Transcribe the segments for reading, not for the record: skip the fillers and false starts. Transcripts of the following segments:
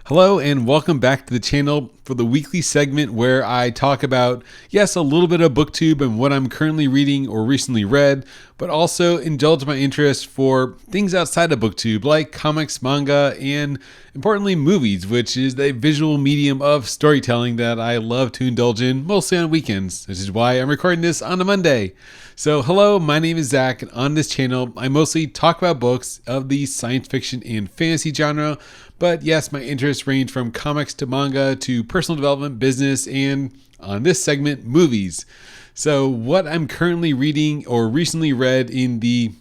Hello and welcome back to the channel for the weekly segment where I talk about, yes, a little bit of booktube and what I'm currently reading or recently read, but also indulge my interest for things outside of booktube like comics, manga, and importantly movies, which is the visual medium of storytelling that I love to indulge in mostly on weekends. This is why I'm recording this on a Monday. So hello, my name is Zach, and on this channel I mostly talk about books of the science fiction and fantasy genre. But yes, my interests range from comics to manga to personal development, business, and on this segment, movies. So what I'm currently reading or recently read in the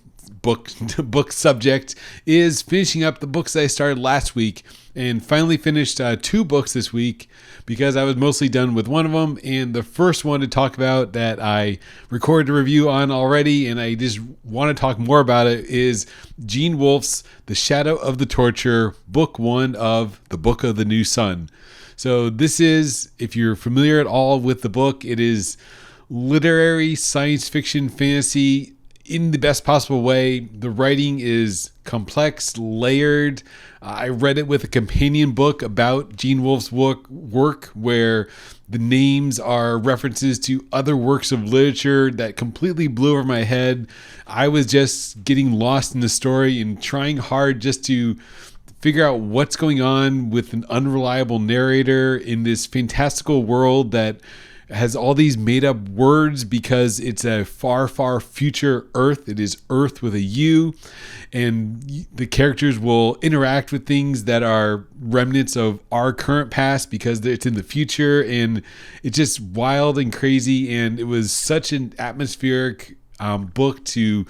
book subject is finishing up the books that I started last week and finally finished two books this week because I was mostly done with one of them. And the first one to talk about that I recorded a review on already and I just want to talk more about it is Gene Wolfe's The Shadow of the Torture, book one of the Book of the New Sun. So this is, if you're familiar at all with the book, it is literary science fiction fantasy in the best possible way. The writing is complex, layered. I read it with a companion book about Gene Wolfe's work where the names are references to other works of literature that completely blew over my head. I was just getting lost in the story and trying hard just to figure out what's going on with an unreliable narrator in this fantastical world that has all these made up words because it's a far, far future Earth. It is Earth with a U, and the characters will interact with things that are remnants of our current past because it's in the future, and it's just wild and crazy. And it was such an atmospheric book to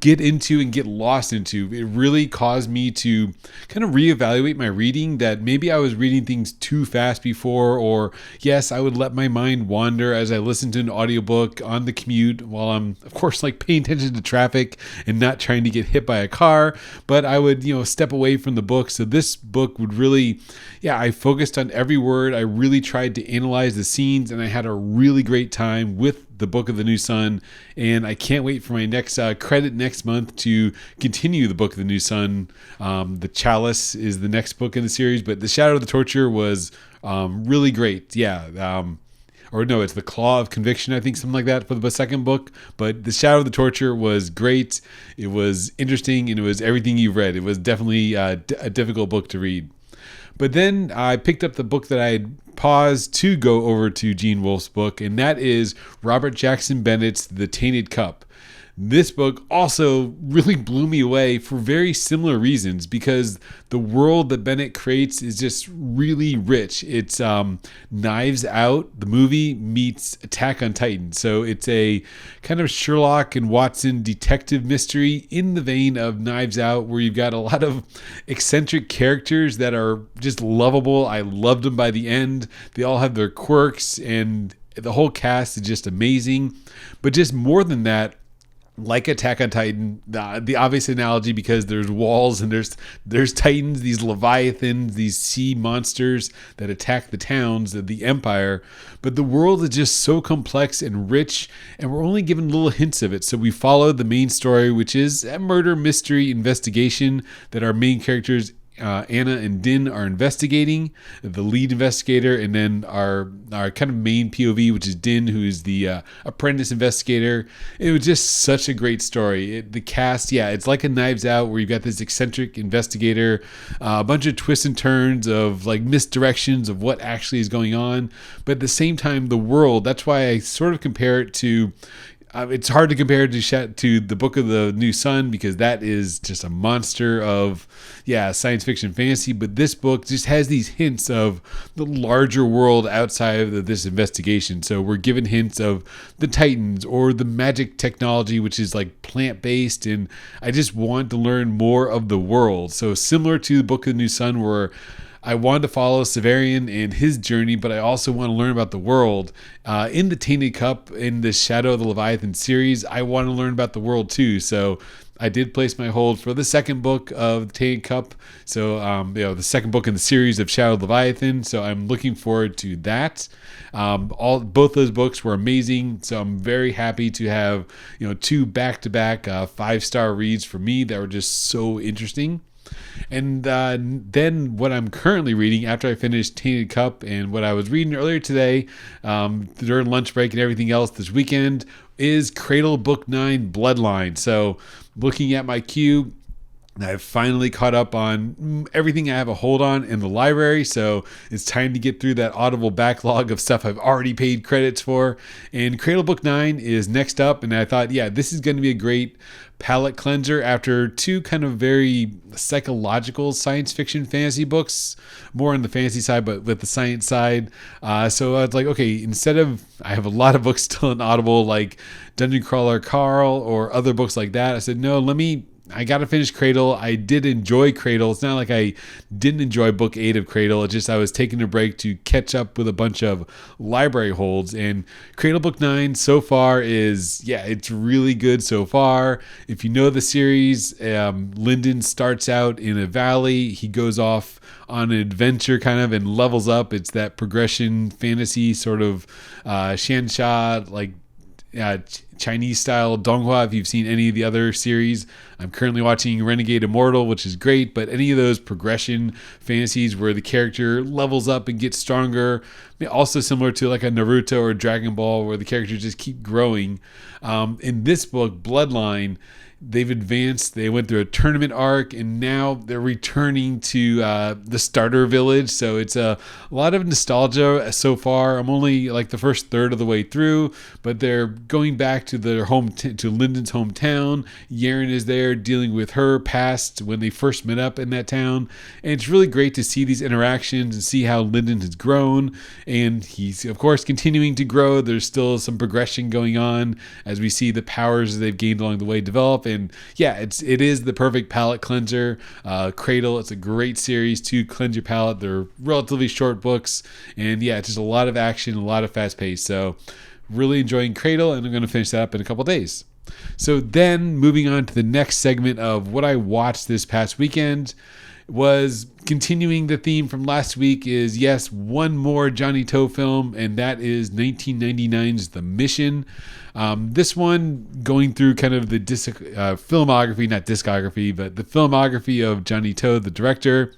get into and get lost into. It really caused me to kind of reevaluate my reading, that maybe I was reading things too fast before, or yes, I would let my mind wander as I listened to an audiobook on the commute while I'm, of course, like paying attention to traffic and not trying to get hit by a car, but I would, step away from the book. So this book would really, I focused on every word. I really tried to analyze the scenes, and I had a really great time with the Book of the New Sun, and I can't wait for my next credit next month to continue the Book of the New Sun. The Chalice is the next book in the series, but The Shadow of the Torture was really great. Or no, it's The Claw of Conviction, I think, something like that for the second book. But The Shadow of the Torture was great. It was interesting, and it was everything you've read. It was definitely a difficult book to read. But then I picked up the book that I had paused to go over to Gene Wolfe's book, and that is Robert Jackson Bennett's The Tainted Cup. This book also really blew me away for very similar reasons, because the world that Bennett creates is just really rich. It's Knives Out, the movie, meets Attack on Titan. So it's a kind of Sherlock and Watson detective mystery in the vein of Knives Out, where you've got a lot of eccentric characters that are just lovable. I loved them by the end. They all have their quirks, and the whole cast is just amazing. But just more than that, like Attack on Titan, the obvious analogy, because there's walls and there's titans, these leviathans, these sea monsters that attack the towns of the empire. But the world is just so complex and rich, and we're only given little hints of it. So we follow the main story, which is a murder mystery investigation that our main characters, Anna and Din, are investigating, the lead investigator, and then our kind of main POV, which is Din, who is the apprentice investigator. It was just such a great story. The cast, it's like a Knives Out, where you've got this eccentric investigator, a bunch of twists and turns of like misdirections of what actually is going on, but at the same time, the world. That's why I sort of compare it to. It's hard to compare it to the Book of the New Sun, because that is just a monster of, science fiction fantasy. But this book just has these hints of the larger world outside of this investigation. So we're given hints of the Titans or the magic technology, which is like plant-based. And I just want to learn more of the world. So similar to the Book of the New Sun, where I wanted to follow Severian and his journey, but I also want to learn about the world. In the Tainted Cup, in the Shadow of the Leviathan series, I want to learn about the world too. So I did place my hold for the second book of the Tainted Cup. So, the second book in the series of Shadow of the Leviathan. So I'm looking forward to that. Both those books were amazing. So I'm very happy to have, two back-to-back 5-star reads for me that were just so interesting. And then what I'm currently reading after I finished Tainted Cup and what I was reading earlier today during lunch break and everything else this weekend is Cradle Book 9 Bloodline. So looking at my queue, I've finally caught up on everything I have a hold on in the library, so it's time to get through that Audible backlog of stuff I've already paid credits for. And Cradle Book 9 is next up, and I thought, yeah, this is going to be a great palate cleanser after two kind of very psychological science fiction fantasy books, more on the fantasy side, but with the science side. So I was like, okay, instead of, I have a lot of books still in Audible, like Dungeon Crawler Carl or other books like that. I said, no, I got to finish Cradle. I did enjoy Cradle. It's not like I didn't enjoy book 8 of Cradle. It's just I was taking a break to catch up with a bunch of library holds. And Cradle Book 9 so far is, yeah, it's really good so far. If you know the series, Lyndon starts out in a valley. He goes off on an adventure kind of and levels up. It's that progression fantasy sort of Shansha, like Chinese style donghua. If you've seen any of the other series, I'm currently watching Renegade Immortal, which is great, but any of those progression fantasies where the character levels up and gets stronger, also similar to like a Naruto or Dragon Ball where the characters just keep growing. In this book, Bloodline, they've advanced. They went through a tournament arc, and now they're returning to the starter village. So it's a lot of nostalgia so far. I'm only like the first third of the way through, but they're going back to their to Lyndon's hometown. Yaren is there dealing with her past when they first met up in that town, and it's really great to see these interactions and see how Lyndon has grown, and he's of course continuing to grow. There's still some progression going on as we see the powers they've gained along the way develop. And yeah, it is the perfect palate cleanser. Cradle, it's a great series to cleanse your palate. They're relatively short books, and yeah, it's just a lot of action, a lot of fast pace. So really enjoying Cradle, and I'm going to finish that up in a couple days. So then moving on to the next segment of what I watched this past weekend was continuing the theme from last week is, yes, one more Johnny To film, and that is 1999's The Mission. This one going through kind of the filmography, not discography, but the filmography of Johnny To, the director.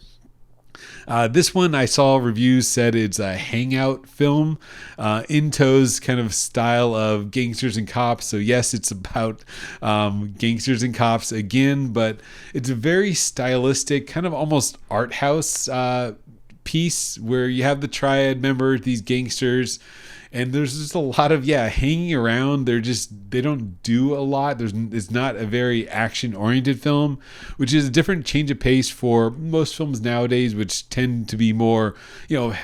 This one I saw reviews said it's a hangout film in To's kind of style of gangsters and cops. So yes, it's about gangsters and cops again, but it's a very stylistic, kind of almost art house piece where you have the triad members, these gangsters, and there's just a lot of hanging around. They don't do a lot. It's not a very action oriented film, which is a different change of pace for most films nowadays, which tend to be more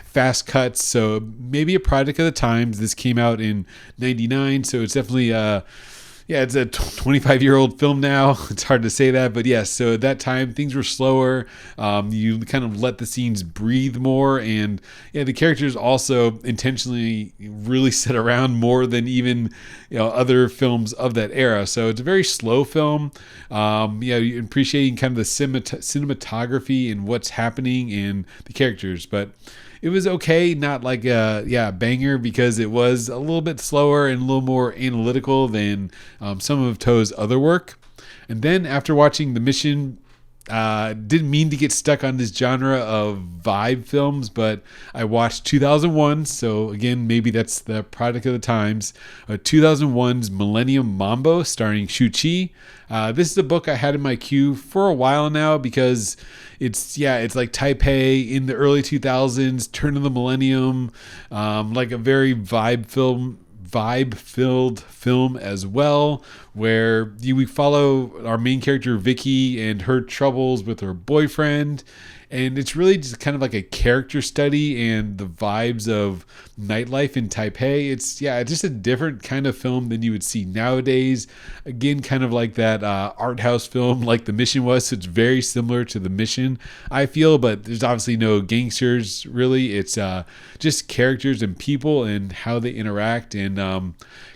fast cuts. So maybe a product of the times. This came out in '99, so it's definitely it's a 25-year-old film now. It's hard to say that, but yes. So at that time, things were slower. You kind of let the scenes breathe more, and the characters also intentionally really sit around more than even other films of that era. So it's a very slow film. You're appreciating kind of the cinematography and what's happening in the characters, but it was okay, not like a banger, because it was a little bit slower and a little more analytical than some of To's other work. And then after watching The Mission, didn't mean to get stuck on this genre of vibe films, but I watched 2001. So again, maybe that's the product of the times. 2001's Millennium Mambo starring Shu Qi. This is a book I had in my queue for a while now because it's like Taipei in the early 2000s, turn of the millennium, like a very vibe-filled film as well, where we follow our main character Vicky and her troubles with her boyfriend, and it's really just kind of like a character study and the vibes of nightlife in Taipei. It's just a different kind of film than you would see nowadays. Again, kind of like that art house film like The Mission was. So it's very similar to The Mission, I feel, but there's obviously no gangsters really. It's just characters and people and how they interact, and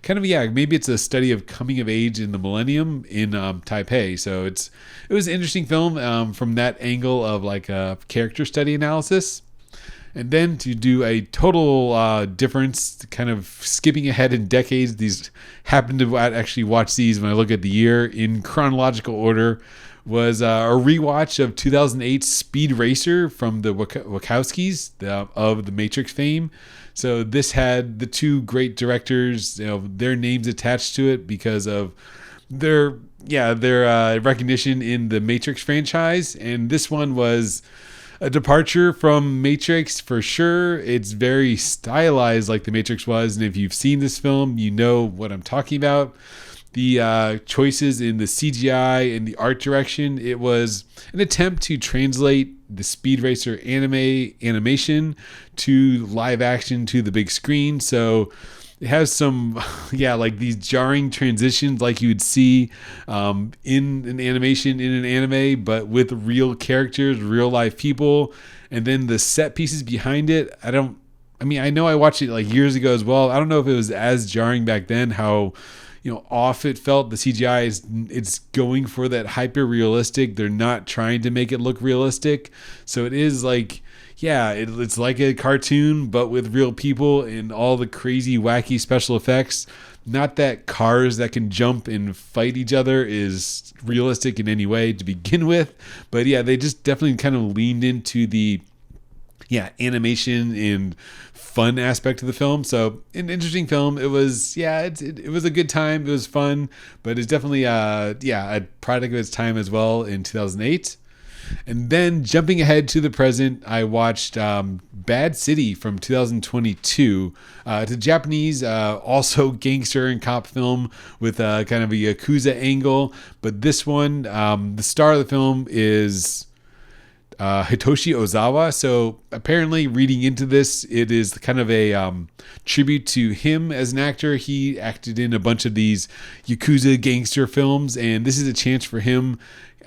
maybe it's a study of coming of age in the millennium in Taipei. So it was an interesting film from that angle of like a character study analysis. And then to do a total difference, kind of skipping ahead in decades, these happen to actually watch these when I look at the year in chronological order, was a rewatch of 2008's Speed Racer from the Wachowskis of the Matrix fame. So this had the two great directors, their names attached to it because of their recognition in the Matrix franchise. And this one was a departure from Matrix for sure. It's very stylized like the Matrix was, and if you've seen this film, you know what I'm talking about. The choices in the CGI and the art direction, it was an attempt to translate the Speed Racer animation to live action to the big screen. So it has some, like these jarring transitions like you would see in an animation in an anime, but with real characters, real life people. And then the set pieces behind it, I know I watched it like years ago as well. I don't know if it was as jarring back then, how off it felt. The CGI it's going for that hyper realistic. They're not trying to make it look realistic. So it is like, it's like a cartoon, but with real people and all the crazy, wacky special effects. Not that cars that can jump and fight each other is realistic in any way to begin with. But they just definitely kind of leaned into the animation and fun aspect of the film. So an interesting film. It was, it was a good time. It was fun, but it's definitely a product of its time as well in 2008. And then jumping ahead to the present, I watched Bad City from 2022. It's a Japanese, also gangster and cop film with kind of a Yakuza angle. But this one, the star of the film is Hitoshi Ozawa. So apparently, reading into this, it is kind of a tribute to him as an actor. He acted in a bunch of these Yakuza gangster films, and this is a chance for him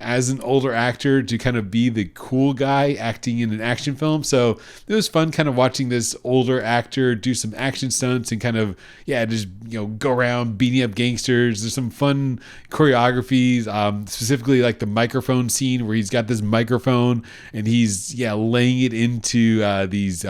as an older actor to kind of be the cool guy acting in an action film. So it was fun kind of watching this older actor do some action stunts and kind of, just, go around beating up gangsters. There's some fun choreographies, specifically like the microphone scene where he's got this microphone and he's, laying it into these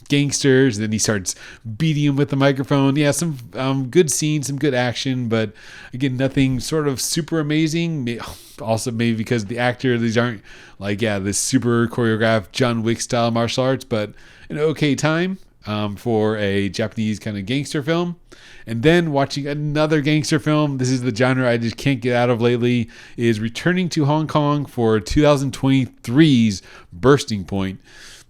gangsters. And then he starts beating them with the microphone. Some good scenes, some good action, but again, nothing sort of super amazing. Also maybe because the actor, these aren't like this super choreographed John Wick style martial arts, but an okay time for a Japanese kind of gangster film. And then watching another gangster film, this is the genre I just can't get out of lately, is returning to Hong Kong for 2023's Bursting Point.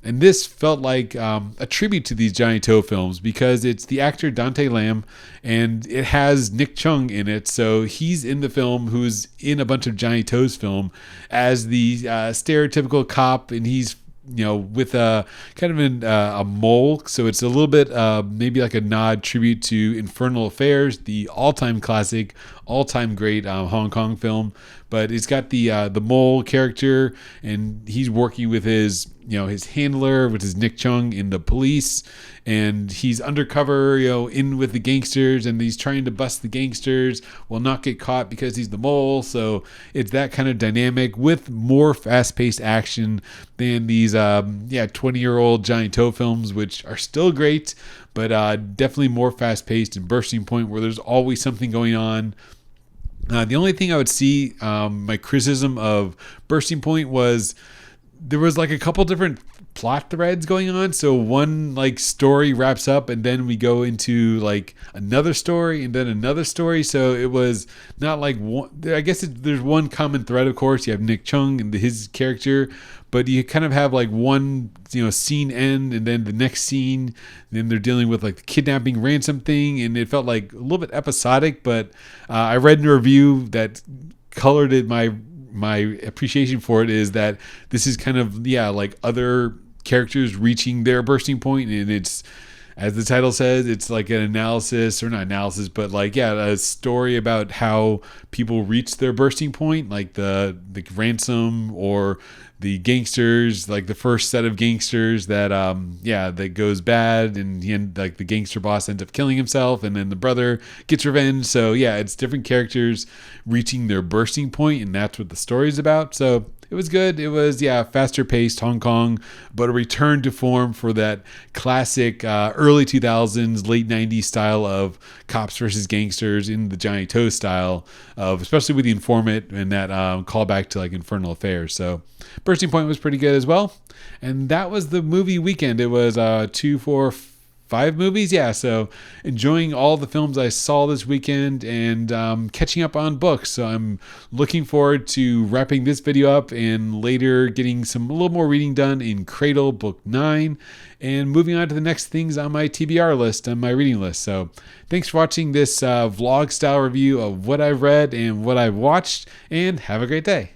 And this felt like a tribute to these Johnny To films because it's the actor Dante Lam and it has Nick Chung in it. So he's in the film who's in a bunch of Johnny To's film as the stereotypical cop, and he's with a kind of a mole. So it's a little bit maybe like a nod tribute to Infernal Affairs, the all-time classic, all-time great Hong Kong film. But it's got the mole character, and he's working with his his handler, which is Nick Chung, in the police, and he's undercover in with the gangsters, and he's trying to bust the gangsters, will not get caught because he's the mole. So it's that kind of dynamic with more fast-paced action than these 20-year-old Johnny To films, which are still great, but definitely more fast-paced and Bursting Point where there's always something going on. The only thing I would see, my criticism of Bursting Point was there was like a couple different plot threads going on. So one like story wraps up and then we go into like another story and then another story. So it was not like one, I guess there's one common thread, of course. You have Nick Chung and his character, but you kind of have like one, scene end and then the next scene, then they're dealing with like the kidnapping ransom thing. And it felt like a little bit episodic, but I read in a review that colored it my appreciation for it is that this is kind of like other characters reaching their bursting point, and it's, as the title says, it's like an analysis, or not analysis, but like a story about how people reach their bursting point, like the ransom or the gangsters, like the first set of gangsters that that goes bad, and like the gangster boss ends up killing himself, and then the brother gets revenge. So it's different characters reaching their bursting point, and that's what the story is about. So it was good. It was, faster paced Hong Kong, but a return to form for that classic early 2000s, late 90s style of cops versus gangsters in the Johnny Toe style of, especially with the informant and that callback to like Infernal Affairs. So Bursting Point was pretty good as well. And that was the movie weekend. It was 2, 4, 5 movies. Yeah, so enjoying all the films I saw this weekend and catching up on books. So I'm looking forward to wrapping this video up and later getting a little more reading done in Cradle, book 9, and moving on to the next things on my TBR list, on my reading list. So thanks for watching this vlog style review of what I've read and what I've watched, and have a great day.